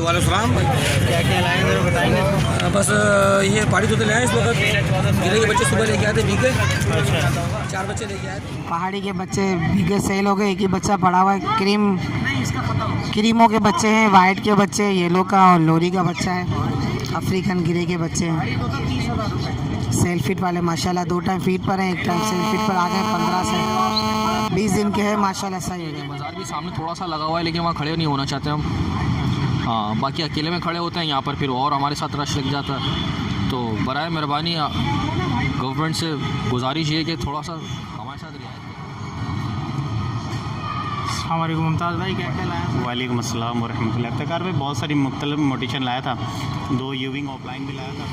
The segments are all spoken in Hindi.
वालेकुम सलाम। क्या क्या लाए हैं बताएंगे? बस ये पहाड़ी तोते ले आए इस वक्त। गिरे के बच्चे सुबह लेके आए थे भीगे। अच्छा, 4 बच्चे लेके आए थे। पहाड़ी के बच्चे भीगे सेल हो गए। एक ही बच्चा पड़ा हुआ है। क्रीमों के बच्चे हैं, वाइट के बच्चे, येलो का और लोरी का बच्चा है। अफ्रीकन गिरे के बच्चे हैं। सेल फिट वाले माशाल्लाह 2 टाइम फीड पर हैं, 1 टाइम सेल फिट पर आ गए। 15 से 20 दिन के हैं माशाल्लाह। सही हो गए। बाज़ार भी सामने थोड़ा सा लगा हुआ है, लेकिन वहाँ खड़े नहीं होना चाहते हम। हाँ, बाकी अकेले में खड़े होते हैं यहाँ पर, फिर और हमारे साथ रश लग जाता है। तो बराए मेहरबानी गवर्नमेंट से गुजारिश ये कि थोड़ा सा हमारे साथ रियायत करें। हमारे मुमताज़ भाई क्या क्या लाया? वालेकुम अस्सलाम वरहमतुल्लाह। इफ्तिकार में बहुत सारी मुख्तलिफ मोटिशन लाया था, 2 यूविंग ऑफलाइन भी लाया था।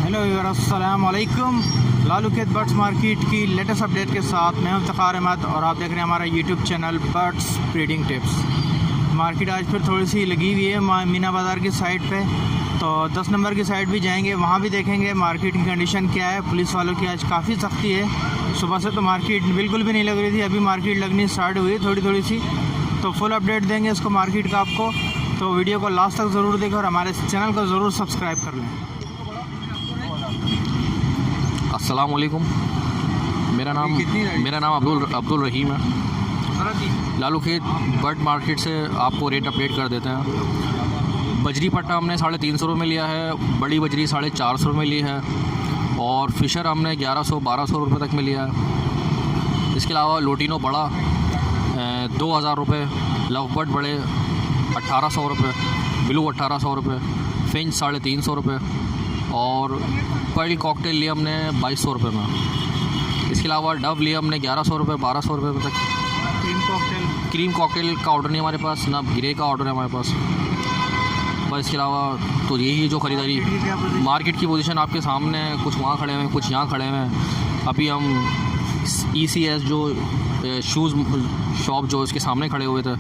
हेलो अस्सलाम वालेकुम। लालू खेत बर्ड्स मार्केट की लेटेस्ट अपडेट के साथ मैं इफ्तिकार अहमद और आप देख रहे हैं हमारा YouTube channel birds breeding tips. Market आज फिर थोड़ी सी लगी हुई है मीना बाज़ार की साइड पे, तो 10 नंबर की साइड भी जाएंगे, वहाँ भी देखेंगे मार्केट की कंडीशन क्या है। पुलिस वालों की आज काफ़ी सख्ती है। सुबह से तो मार्केट बिल्कुल भी नहीं लग रही थी, अभी मार्केट लगनी स्टार्ट हुई थोड़ी थोड़ी सी। तो फुल अपडेट देंगे इसको मार्केट का आपको, तो वीडियो को लास्ट तक ज़रूर देखें और हमारे चैनल को ज़रूर सब्सक्राइब कर लें। अस्सलाम वालेकुम। मेरा नाम अब्दुल रहीम है। लालू खेत बर्ड मार्केट से आपको रेट अपडेट कर देते हैं। बजरी पट्टा हमने 350 में लिया है, बड़ी बजरी 450 में ली है, और फिशर हमने 1100-1200 रुपये तक में लिया है। इसके अलावा लोटिनो बड़ा 2000 रुपये, लव बर्ड बड़े 1800 रुपये, ब्लू 1800 रुपये, फिंच 350 रुपये, और पर्ल कॉकटेल लिया हमने 2200 रुपये में। इसके अलावा डव लिया हमने 1100 रुपये, 1200 रुपये तक। क्रीम कॉकटेल का ऑर्डर नहीं हमारे पास, ना गिरे का ऑर्डर है हमारे पास। बस इसके अलावा तो यही है जो ख़रीदारी। मार्केट की पोजीशन आपके सामने है, कुछ वहाँ खड़े हुए हैं, कुछ यहाँ खड़े हुए हैं। अभी हम ECS जो शूज़ शॉप जो इसके सामने खड़े हुए थे,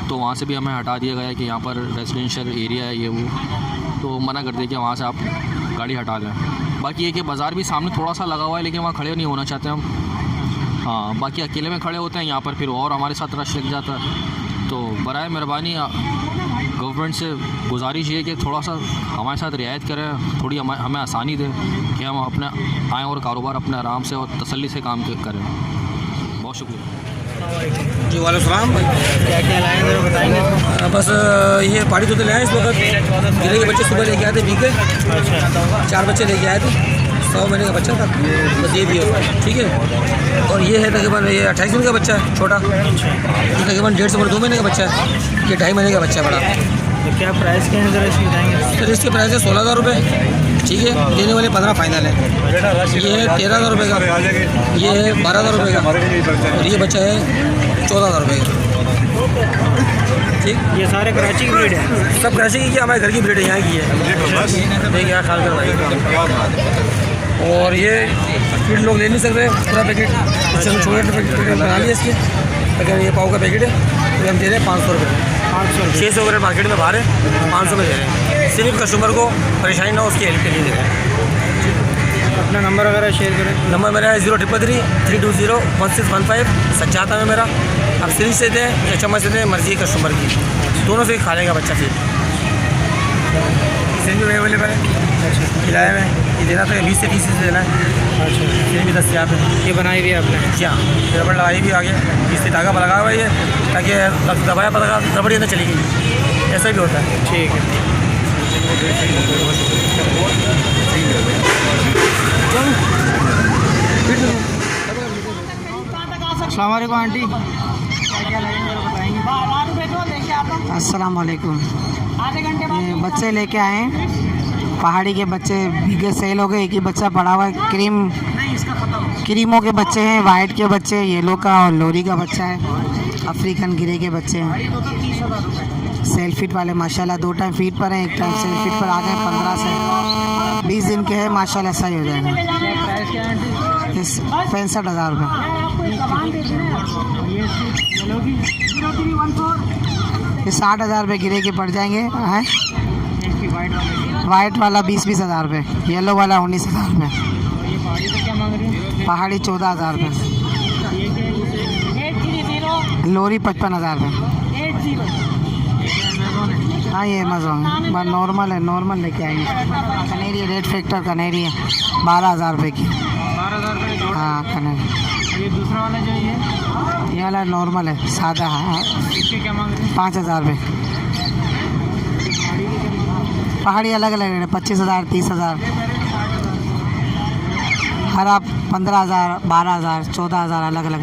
तो वहाँ से भी हमें हटा दिया गया है कि यहाँ पर रेजिडेंशियल एरिया है ये वो, तो मना कर दिया कि वहाँ से आप गाड़ी हटा लें। बाकी ये कि बाज़ार भी सामने थोड़ा सा लगा हुआ है, लेकिन वहाँ खड़े नहीं होना चाहते हम। हाँ, बाकी अकेले में खड़े होते हैं यहाँ पर, फिर और हमारे साथ रश लग जाता है। तो बराए मेहरबानी गवर्नमेंट से गुजारिश ये कि थोड़ा सा हमारे साथ रियायत करें, थोड़ी हमें आसानी दें कि हम अपने आएँ और कारोबार अपने आराम से और तसल्ली से काम करें। बहुत शुक्रिया। जी वालेकुम सलाम। क्या क्या लाए हैं बताएंगे? बस ये पहाड़ी तोते ले आए इस वक्त। गिरे के बच्चे सुबह लेके आए थे भीगे। अच्छा, 4 बच्चे लेके आए थे। 100 महीने का बच्चा था, बस दे दिया, ठीक है। और ये है तकरीबन ये 28 दिन का बच्चा है, छोटा। ये तकरीबन 1.5 2 महीने का बच्चा है। ये 2.5 महीने का बच्चा है, बड़ा। तो क्या प्राइस के हैं ज़रा इसकी बताएंगे? सर इसके प्राइस है 16,000 रुपये, ठीक है। देने वाले 15 फाइनल है। ये है 13,000 रुपये का, ये है 12,000 रुपये का, और ये बच्चा है 14,000 रुपये का, ठीक। ये सारे कराची की ब्रीड है? सब कराची की, हमारे घर की ब्रीड है, यहाँ की है। देखिए यहाँ ख्याल कर भाई। और ये फीड लोग ले नहीं सकते पूरा पैकेट, छोटे पैकेट बना लिए इसके। अगर ये पाव का पैकेट है तो हम दे रहे हैं 500 रुपये। 600 रुपये मार्केट में बाहर है, 500 में दे रहे हैं। सिर्फ कस्टमर को परेशानी ना हो, उसकी हेल्प के लिए दे रहे हैं। अपना नंबर वगैरह शेयर करें। नंबर मेरा है 0333-320-1615। सच्चाता है मेरा। आप सिरिंज से दें या चम्मच से दें, मर्जी कस्टमर की, दोनों से खा लेगा बच्चा। फिर सिरिंज भी अवेलेबल है खिलाए में, ये देना तो 20 से 30 से देना है। अच्छा, सिरिंज भी दस्तियाब है। ये बनाई हुई है आपने? जी हाँ, रबड़ लगाई भी आगे, इससे धागा पर लगा हुआ है ये, ताकि दबाया पर लगा रबड़ अंदर चली गई, ऐसा भी होता है। ठीक है। अस्सलाम वालेकुम आंटी। अस्सलाम वालेकुम। ये बच्चे लेके आए हैं, पहाड़ी के बच्चे भीगे सेल हो गए। एक ही बच्चा पड़ा हुआ है। क्रीमों के बच्चे हैं, वाइट के बच्चे, येलो का और लोरी का बच्चा है। अफ्रीकन गिरे के बच्चे हैं। सेल फिट वाले माशाल्लाह 2 टाइम फीड पर हैं, 1 टाइम सेल फिट पर आ गए। 15 से 20 दिन के हैं माशाल्लाह। सही हो जाएगा। 65,000 रुपये। ये 60,000 रुपये गिरे के पड़ जाएंगे हैं। वाइट वाला 20,000 रुपये, येलो वाला 19,000 रुपये, पहाड़ी 14,000 रुपये, लोरी 55,000 रुपये। अमेज़ॉन है? हाँ ये अमेज़ॉन है, बस नॉर्मल है, नॉर्मल लेके आएंगे। कनेरी रेड फैक्टर कनेरी है 12,000 रुपये की। 12,000 रुपये जोड़। हाँ कनेरी। और ये दूसरा वाला जो ये वाला नॉर्मल है, सादा है। इसके क्या मांग रहे हैं? 5,000 रुपये। पहाड़ी अलग अलग रेट है, 25,000, 30,000, हर आप 15,000, 12,000, 14,000 अलग अलग।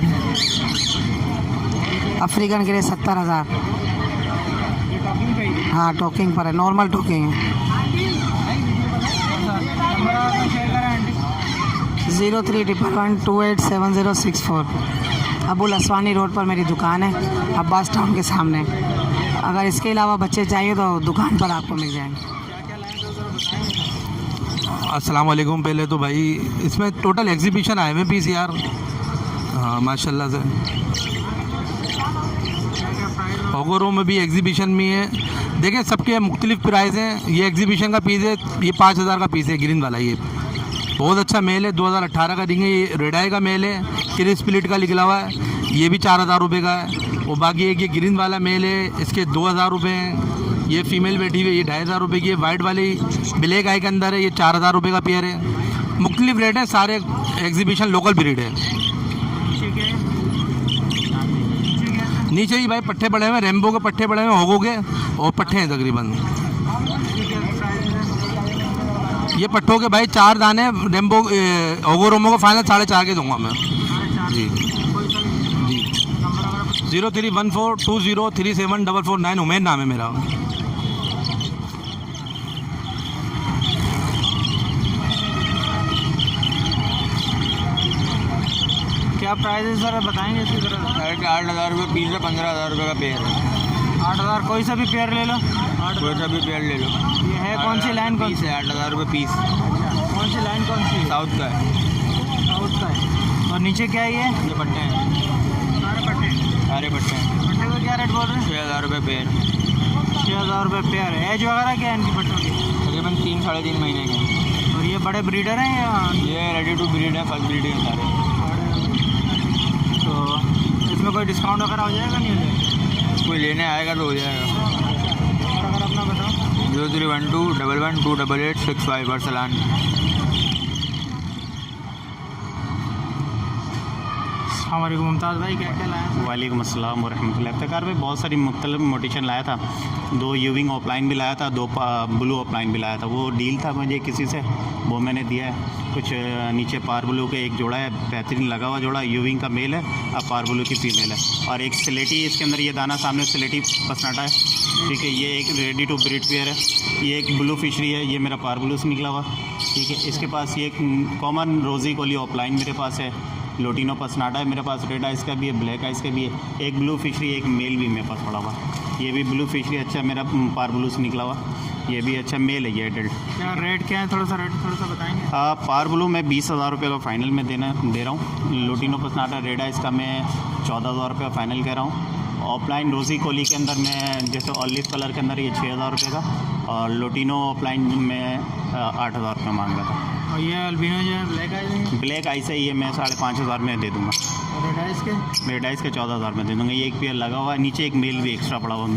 African grey 70,000। ये टॉकिंग पे ही है। हाँ टोकिंग पर है, नॉर्मल टोकिंग है। नंबर आपका शेयर करें आंटी। 0311287064। अबुल असवानी रोड पर मेरी दुकान है, अब्बास टाउन के सामने। अगर इसके अलावा बच्चे चाहिए तो दुकान पर आपको मिल जाएंगे। अस्सलाम वालेकुम। पहले तो भाई इसमें टोटल एग्जीबिशन आए हुए पीस यार, हाँ माशाल्लाह से। ओगोरो में भी एग्जीबिशन में है, देखिए सबके मुख्तलिफ प्राइस हैं। ये एग्जीबिशन का पीस है, ये 5,000 का पीस है, ग्रीन वाला। ये बहुत अच्छा मेल है, 2018 का देंगे। ये रेडाई का मेल है, किर स्प्लिट का निकला हुआ है, ये भी 4,000 रुपये का है। और बाकी एक ये ग्रीन वाला मेल है, इसके 2,000 रुपये हैं। ये फीमेल बैठी हुई है, ये 2,500 रुपये की है। वाइट वाली ब्लैक आई के अंदर है, ये 4,000 रुपये का पेयर है। मुख्तलिफ रेट है, सारे एग्जीबिशन लोकल ब्रीड है। नीचे ही भाई पट्टे पड़े हुए, रेम्बो के पट्टे पड़े हुए, होगो के और पट्टे हैं तकरीबन। ये पट्टों के भाई 4 दाने रेम्बो होगो रोमो को फाइनल 4.5 के दूंगा मैं जी जी। 031420374449 उमेर नाम है मेरा। क्या प्राइस है सर बताएंगे इसकी तरह? 8,000 रुपये पीस है, 15,000 रुपये का पेयर है। 8,000 कोई सा भी पेयर ले लो। कोई सा भी पेयर ले लो। ये है कौन सी लाइन? कौन पीस है 8,000 रुपये पीस। कौन सी लाइन कौन सी है? साउथ का है। साउथ का है। और नीचे क्या है ये? ये पट्टे हैं, सारे पट्टे। सारे पट्टे हैं। पट्टे का क्या रेट बोल रहे हैं? 6,000 रुपये पेयर। 6,000 रुपये पेयर है। एज वगैरह क्या है इनकी पट्टों की? तकरीबन 3-3.5 महीने के। और ये बड़े ब्रीडर हैं या? ये रेडी टू ब्रीड है, फर्स्ट ब्रीड है सारे। तो इसमें कोई डिस्काउंट वगैरह हो जाएगा नहीं हो जाएगा? कोई लेने आएगा तो हो जाएगा। और अगर अपना बताओ। 0312112886 वर्सलान। हमारे मुमताज़ भाई क्या क्या लाया? वालेकुम अस्सलाम वरहमतुल्लाह। इफ्तिकार भाई बहुत सारी मुख्तलिफ मोटिशन लाया था। 2 यूविंग ऑफलाइन भी लाया था, 2 ब्लू ऑफलाइन भी लाया था। वो डील था मुझे किसी से, वो मैंने दिया है। कुछ नीचे पार ब्लू के एक जोड़ा है, बेहतरीन लगा हुआ जोड़ा, यूविंग का मेल है, अब पार ब्लू की फीमेल है। और एक स्लेटी, इसके अंदर ये दाना सामने स्लेटी पसनाटा है, ठीक है। ये एक रेडी टू ब्रीड पेयर है। ये एक ब्लू फिशरी है, ये मेरा पार ब्लू से निकला हुआ, ठीक है। इसके पास ये कॉमन रोजी कोली ऑफलाइन मेरे पास है। लोटिनो पसनाटा है मेरे पास, रेड आइस का भी है, ब्लैक आइस का भी है। एक ब्लू फिशरी, एक मेल भी मेरे पास पड़ा हुआ। ये भी ब्लू फिशरी अच्छा मेरा पार ब्लू से निकला हुआ, ये भी अच्छा मेल है। ये एडल्ट क्या रेट क्या है? थोड़ा सा रेट थोड़ा सा बताएंगे। पार ब्लू में 20,000 रुपये का फ़ाइनल में दे रहा हूँ। लोटिनो पसनाटा रेड आइस का मैं 14,000 रुपये फ़ाइनल कह रहा हूँ। ऑफलाइन रोज़ी कोली के अंदर में जैसे ऑलिव कलर के अंदर ये 6,000 रुपये का, और लोटिनो ऑफलाइन में 8,000 रुपये मांग रहा था। और ये अल्बिनो जो है ब्लैक आइस है? ब्लैक आइस है, ये मैं 5,500 में दे दूँगा। और रेड आइस के? रेड आइस के 14,000 में दे दूँगा। ये एक पेयर लगा हुआ है, नीचे एक मेल भी एक्स्ट्रा पड़ा हुआ,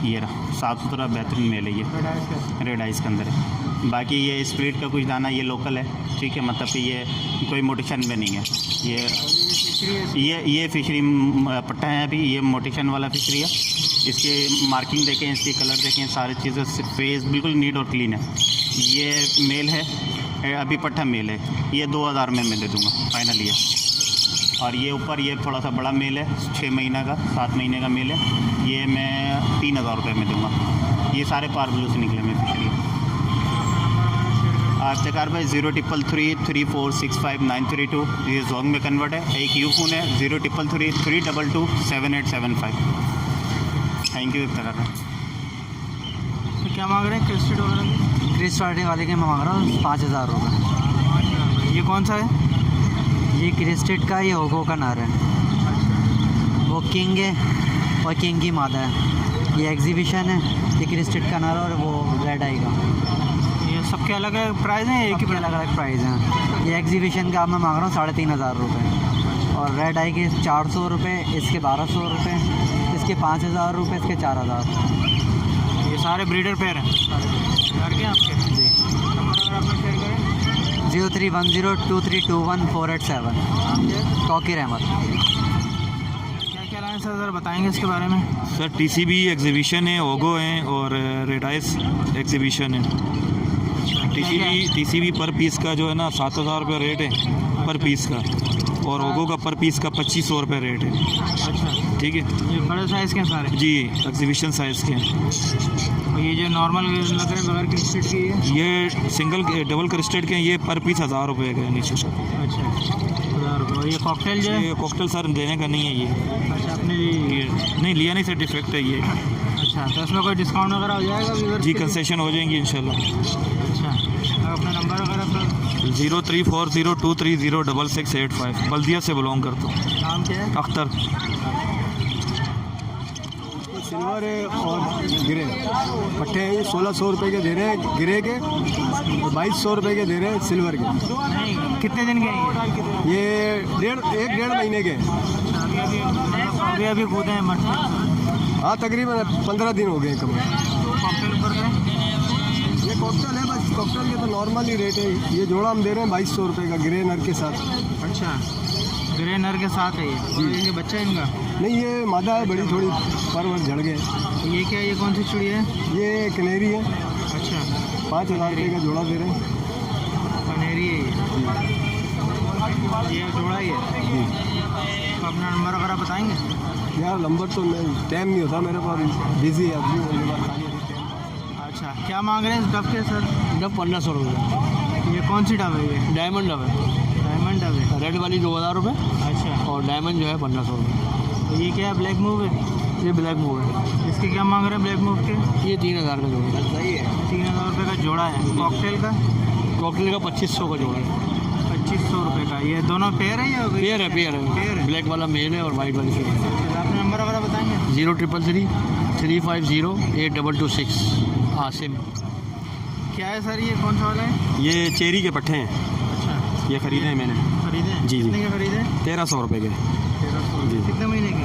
ये रहा, साफ़ सुथरा बेहतरीन मेल है ये। रेड आइस के? रेड आइस के अंदर है। बाकी ये स्प्लिट का कुछ दाना ये लोकल है, ठीक है, मतलब कि ये कोई मोटिशन में नहीं है। ये फिशरी पट्टा है अभी, ये मोटिशन वाला फिशरी है। इसके मार्किंग देखें, इसके कलर देखें, सारी चीज़ें, फेस बिल्कुल नीट और क्लीन है। ये मेल है, अभी पट्टा मेल है, ये 2,000 में मैं दे दूँगा फाइनल ये। और ये ऊपर ये थोड़ा सा बड़ा मेल है, 6 महीना का, 7 महीने का मेल है, ये मैं 3,000 रुपये में दूँगा। ये सारे पार ब्लू से निकले मैं फिशरी। इफ्तिकार भाई 03333465 ये जोंग में कन्वर्ट है। एक यू फ़ोन है 0333322785। थैंक यू इफ्तिकार भाई। तो क्या मांग रहे हैं क्रिस्टेड वगैरह की? क्रिस स्टार्टिंग वाले के मैं मांग रहा हूँ 5,000 रुपये। ये कौन सा है? ये क्रिस्टेड का, ये होगो का नार है, वो किंग है और किंग की मादा है। ये एग्जीबिशन है, ये क्रिस्टेड का नार और वो रेड आई का। ये सबके अलग अलग प्राइस हैं? एक ही अलग अलग प्राइस हैं। ये एग्जीबिशन का मैं मांग रहा हूँ 3,500 रुपये, और रेड आई के 400 रुपये, इसके 1,200 रुपये, इसके 5,000 रुपये, इसके 4,000। सारे ब्रीडर पेयर हैं घर के आपके? जी। नंबर अगर आपने शेयर करें? 0310232148 तौकीर अहमद। क्या क्या लाए सर, ज़रा बताएंगे इसके बारे में? सर TCB एग्जीबिशन है, ओगो हैं और रेडाइस एग्जीबिशन है। TCB पर पीस का जो है ना 7,000 रुपये रेट है पर पीस का, और ओगो का पर पीस का 2,500 रुपये रेट है। अच्छा, ठीक है ये बड़े साइज़ के हैं सारे? जी, एग्जीबिशन साइज़ के हैं। और ये जो नॉर्मल लग रहे हैं बगैर क्रिस्टेड की है? ये सिंगल डबल क्रिस्टेड के हैं, ये पर पीस 1,000 रुपये का है नीचे। अच्छा, 1,000 रुपये। और ये कॉकटेल जो है? ये कॉकटेल सर देने का नहीं है ये। अच्छा, आपने नहीं लिया नहीं सर, डिफेक्ट है ये। अच्छा, तो इसमें कोई डिस्काउंट वगैरह हो जाएगा व्यूअर्स जी, के लिए? कंसेशन हो जाएंगी इंशाल्लाह। अच्छा, और अपना नंबर वगैरह अपना? 0340230685 बल्दिया से बिलोंग करता हूँ। नाम क्या है? अख्तर। सिल्वर है और गिरे पट्टे हैं, ये 1,600 रुपये के दे रहे हैं गिरे के, 2,200 रुपये के दे रहे हैं सिल्वर के। नहीं, कितने दिन के हैं ये 1.5 महीने के हैं। ये? अभी कूदे हैं मत? हाँ, तकरीबन 15 दिन हो गए कम। कॉकटेल पर गए? ये कॉकटेल है, बस कॉकटेल के तो नॉर्मल ही रेट है। ये जोड़ा हम दे रहे हैं 2,200 रुपये का, ग्रे नर के साथ। अच्छा, ग्रे नर के साथ है ये? और ये बच्चा है इनका? नहीं, ये मादा है, बड़ी थोड़ी पर झड़ गए। ये क्या, ये कौन सी चिड़िया है? ये कनेरी है, अच्छा, 5,000 रुपये का जोड़ा दे रहे हैं। पनेरी है ये जोड़ा ही है? तो अपना नंबर वगैरह बताएंगे? यार नंबर तो टाइम नहीं होता मेरे पास, बिजी है अभी मेरे पास। अच्छा, क्या मांग रहे हैं इस डब के सर? डब 1,500 रुपये। ये कौन सी डब है? ये डायमंड डब है, डायमंड डब है? रेड वाली 2,000 रुपये अच्छा, और डायमंड जो है 1,500 रुपये। तो ये क्या है, ब्लैक मूव है? ये ब्लैक मूव है, इसके क्या मांग रहे हैं ब्लैक मूव के? ये 3,000 का जोड़ा है। 3,000 रुपये का जोड़ा है। कॉकटेल का? कॉकटेल का 2,500 का जोड़ा है। 2,500 रुपये का। ये दोनों पेयर है या पेयर है, पेयर पेयर है। है। ब्लैक वाला मेल है और वाइट वाली फीमेल है। अपना नंबर वगैरह बताएंगे? 0333-350-8226 आसिम। क्या है सर, ये कौन सा वाला है? ये चेरी के पट्टे हैं, अच्छा, ये ख़रीदे हैं मैंने। खरीदे? जी, जी। कितने के खरीदे? 1,300 रुपये के। 1,300। जी। कितने महीने के?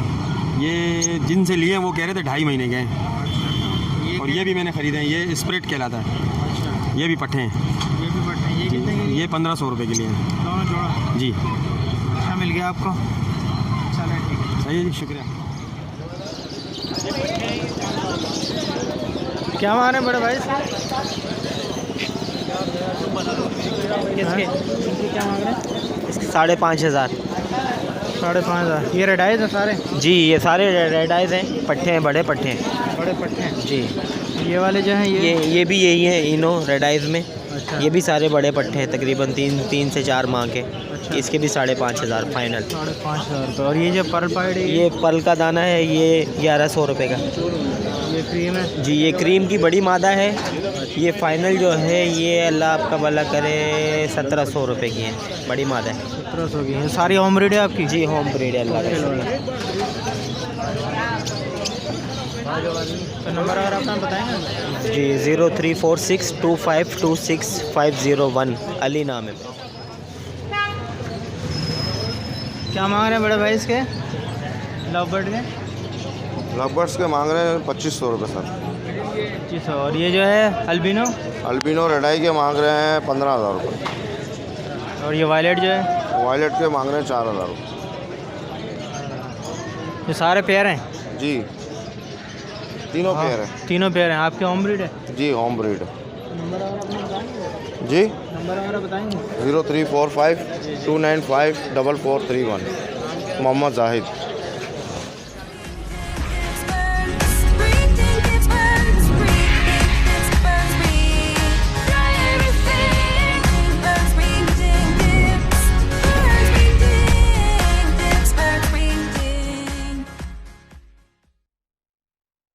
ये जिनसे लिए हैं वो कह रहे थे 2.5 महीने के हैं। और क्या? ये भी मैंने ख़रीदे हैं, ये स्प्रेड कहलाता है। अच्छा, ये भी पट्टे हैं। ये भी बटे हैं। ये कितने के? ये 1,500 रुपये के लिए हैं। दोनों जोड़ा? जी, अच्छा, मिल गया आपको? चलें, ठीक है। सही है जी, शुक्रिया। क्या मांग रहे हैं बड़े भाई? किसके? इनके क्या मांग रहे हैं? 5,500। 5,500। ये रेड आइज है सारे? जी, ये सारे रेड आइज हैं, पट्टे हैं, बड़े पट्टे हैं। बड़े पट्टे हैं? जी। ये वाले जो हैं ये भी यही हैं, इनो रेड आइज में। अच्छा, ये भी सारे बड़े पट्टे हैं, तकरीबन 3 से 4 माह के। अच्छा, इसके भी 5,500 फाइनल। 5,500 रुपये। और ये जो पर्ल पाइड है ये पल का दाना है, ये 1,100 रुपये का। ये क्रीम है? जी, ये क्रीम की बड़ी मादा है। ये फाइनल जो है ये अल्लाह आपका भला करे 1,700 रुपये की है, बड़ी मादा है। 1,700 की है। सारी होम ब्रीड है आपकी? जी, होम ब्रीड है अल्लाह का। तो नंबर अगर आप बताएंगे? जी, 0346252650 अली नाम है। क्या मांग रहे हैं बड़े भाई इसके लव बर्ड के? लवबर्ड्स के मांग रहे हैं 2,500 रुपये सर। 2500। और ये जो है अल्बिनो? अल्बिनो रेडाई के मांग रहे हैं 15,000 रुपये। और ये वायलेट जो है? वायलेट के मांग रहे हैं 4,000 रुपये। ये सारे पेयर हैं? जी, तीनों पेयर हैं। तीनों पेयर हैं। आपके होम ब्रीड है? जी, होम ब्रीड। नंबर अगर अपना बताएंगे? जी, नंबर वगैरह बताएंगे? 0345295431 मोहम्मद जाहिद।